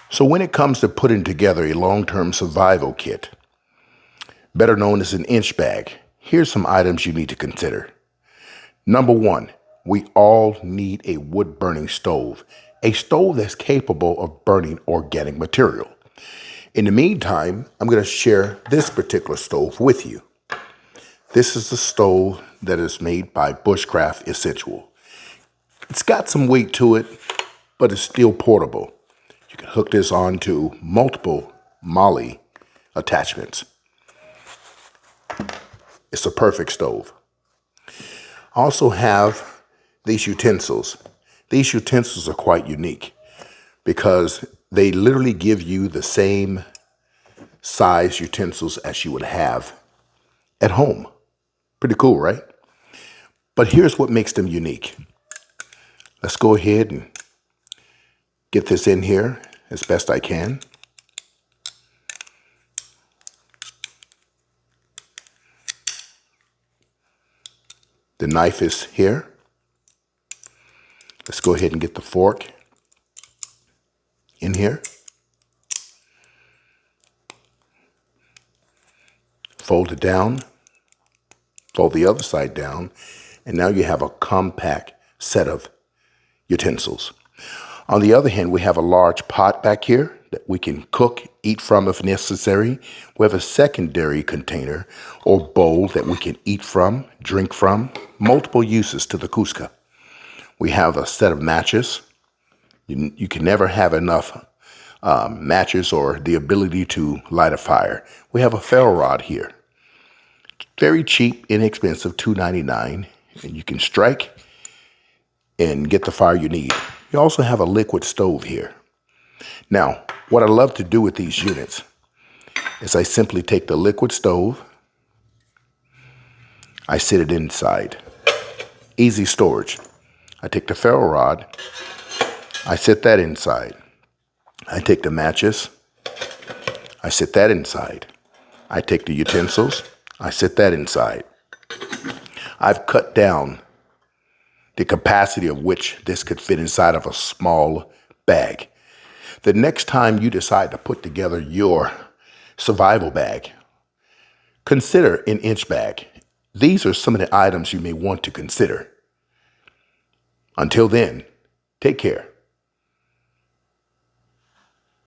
So when it comes to putting together a long-term survival kit, better known as an inch bag, here's some items you need to consider. Number one, we all need a wood-burning stove, a stove that's capable of burning organic material. In the meantime, I'm going to share this particular stove with you. This is the stove that is made by Bushcraft Essential. It's got some weight to it, but it's still portable. You can hook this onto multiple MOLLE attachments. It's a perfect stove. I also have these utensils. These utensils are quite unique because they literally give you the same size utensils as you would have at home. Pretty cool, right? But here's what makes them unique. Let's go ahead and get this in here as best I can. The knife is here. Let's go ahead and get the fork in here. Fold it down. Fold the other side down. And now you have a compact set of utensils. On the other hand, we have a large pot back here that we can cook, eat from if necessary. We have a secondary container or bowl that we can eat from, drink from. Multiple uses to the Cusca. We have a set of matches. You can never have enough matches or the ability to light a fire. We have a ferro rod here. Very cheap, inexpensive, $2.99. And you can strike and get the fire you need. You also have a liquid stove here. Now, what I love to do with these units is I simply take the liquid stove, I sit it inside. Easy storage. I take the ferro rod, I sit that inside. I take the matches, I sit that inside. I take the utensils, I sit that inside. I've cut down the capacity of which this could fit inside of a small bag. The next time you decide to put together your survival bag, consider an inch bag. These are some of the items you may want to consider. Until then, take care.